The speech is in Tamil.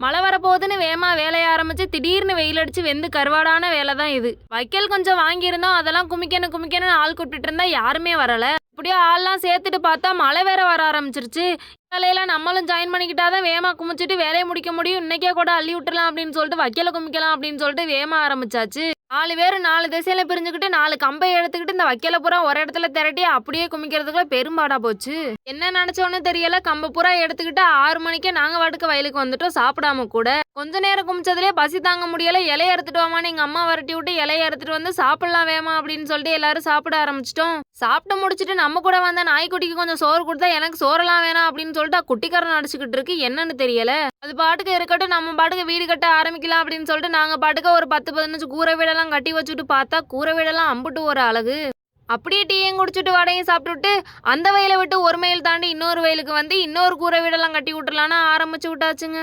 மழை வரப்போகுதுன்னு வேகமா வேலைய ஆரம்பிச்சு திடீர்னு வெயில் அடிச்சு வெந்து கருவாடான வேலை தான் இது. வைக்கல் கொஞ்சம் வாங்கியிருந்தோம், அதெல்லாம் குமிக்கணும் குமிக்கணும்னு ஆள் கூப்பிட்டு இருந்தா யாருமே வரல. இப்படியே ஆள்லாம் சேர்த்துட்டு பார்த்தா மழை வேற வர ஆரம்பிச்சிருச்சு. வேலையெல்லாம் நம்மளும் ஜாயின் பண்ணிக்கிட்டாதான் வேகமா குமிச்சிட்டு வேலையை முடிக்க முடியும். இன்னைக்கே கூட அள்ளி விட்டுலாம் அப்படின்னு சொல்லிட்டு வைக்கல குமிக்கலாம் அப்படின்னு சொல்லிட்டு வேகமா ஆரம்பிச்சாச்சு. 4 பேர் 4 திசையில பிரிஞ்சுக்கிட்டு 4 கம்பை எடுத்துக்கிட்டு இந்த வைக்கல பூரா ஒரு இடத்துல திரட்டி அப்படியே குமிக்கிறதுக்குள்ள பெரும்பாடா போச்சு. என்ன நினைச்சோன்னு தெரியல, கம்பை பூரா எடுத்துக்கிட்டு 6 மணிக்கே நாங்க வாட்டுக்கு வயலுக்கு வந்துட்டோம், சாப்பிடாம கூட. கொஞ்ச நேரம் குமிச்சதுலேயே பசி தாங்க முடியல. இலைய எடுத்துட்டு வாமான்னு எங்க அம்மா வரட்டி விட்டு இலைய எடுத்துட்டு வந்து சாப்பிடலாம் வேமா அப்படின்னு சொல்லிட்டு எல்லாரும் சாப்பிட ஆரம்பிச்சிட்டோம். சாப்பிட்டு முடிச்சுட்டு நம்ம கூட வந்த நாய்க்குட்டிக்கு கொஞ்சம் சோறு கொடுத்தா எனக்கு சோறெல்லாம் வேணாம் அப்படின்னு சொல்லிட்டு குட்டிக்காரன் அடிச்சுக்கிட்டு இருக்கு, என்னன்னு தெரியல. அது பாட்டுக்கு இருக்கட்டும், நம்ம பாட்டுக்கு வீடு கட்ட ஆரம்பிக்கலாம் அப்படின்னு சொல்லிட்டு நாங்க பாட்டுக்கு ஒரு 10-15 கூரை வீடெல்லாம் கட்டி வச்சுட்டு பார்த்தா கூரை வீடெல்லாம் அம்புட்டு ஒரு அழகு. அப்படியே டீயும் குடிச்சிட்டு வடையும் சாப்பிட்டுட்டு அந்த வயலை விட்டு ஒரு மைல் தாண்டி இன்னொரு வயலுக்கு வந்து இன்னொரு கூரை வீடெல்லாம் கட்டி விட்டுலான்னு ஆரம்பிச்சு விட்டாச்சுங்க.